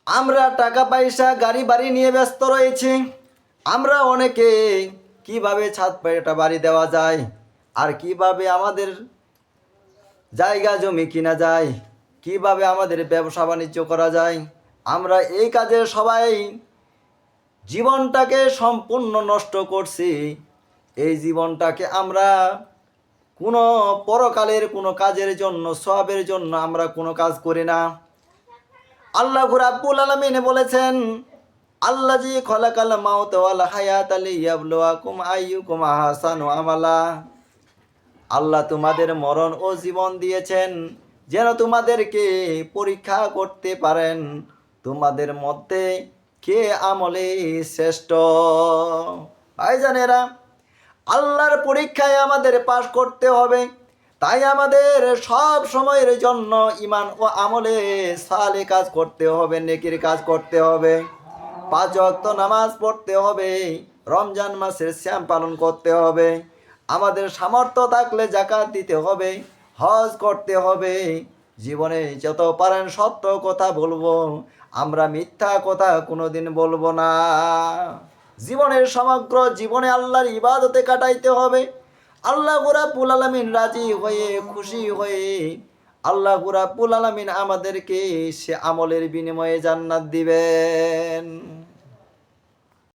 আমরা টাকা পয়সা গাড়ি বাড়ি নিয়ে ব্যস্ত রয়েছি। আমরা অনেকে কিভাবে ছাদ একটা বাড়ি দেওয়া যায়, আর কিভাবে আমাদের জায়গা জমি কিনা যায়, কিভাবে আমাদের ব্যবসা বাণিজ্য করা যায়, আমরা এই কাজে সবাই জীবনটাকে সম্পূর্ণ নষ্ট করছি। এই জীবনটাকে আমরা কোনো পরকালের কোনো কাজের জন্য, সওয়াবের জন্য আমরা কোনো কাজ করি না। আল্লাহ রাব্বুল আলামিন বলেছেন, আল্লাযী খলাকাল মাউতা ওয়াল হায়াতা লিয়াবলুয়াকুম আইয়ুকুম আহসানু আমালা। আল্লাহ তোমাদের মরণ ও জীবন দিয়েছেন যেন তোমাদেরকে পরীক্ষা করতে পারেন তোমাদের মধ্যে কে আমলে শ্রেষ্ঠ। ভাইজানেরা, আল্লাহর পরীক্ষায় আমাদের পাশ করতে হবে। তাই আমাদের সব সময়ের জন্য ঈমান ও আমলে সালে কাজ করতে হবে, নেকির কাজ করতে হবে। 5 ওয়াক্ত নামাজ পড়তে হবে, রমজান মাসের সিয়াম পালন করতে হবে, আমাদের সামর্থ্য থাকলে যাকাত দিতে হবে, হজ করতে হবে। জীবনে যত পারেন সত্য কথা বলবো, আমরা মিথ্যা কথা কোনোদিন বলবো না। জীবনের সমগ্র জীবনে আল্লাহর ইবাদতে কাটাইতে হবে। আল্লাহ রাব্বুল আলামিন রাজি হয়ে, খুশি হয়ে, আল্লাহ রাব্বুল আলামিন আমাদেরকে সে আমলের বিনিময়ে জান্নাত দিবেন।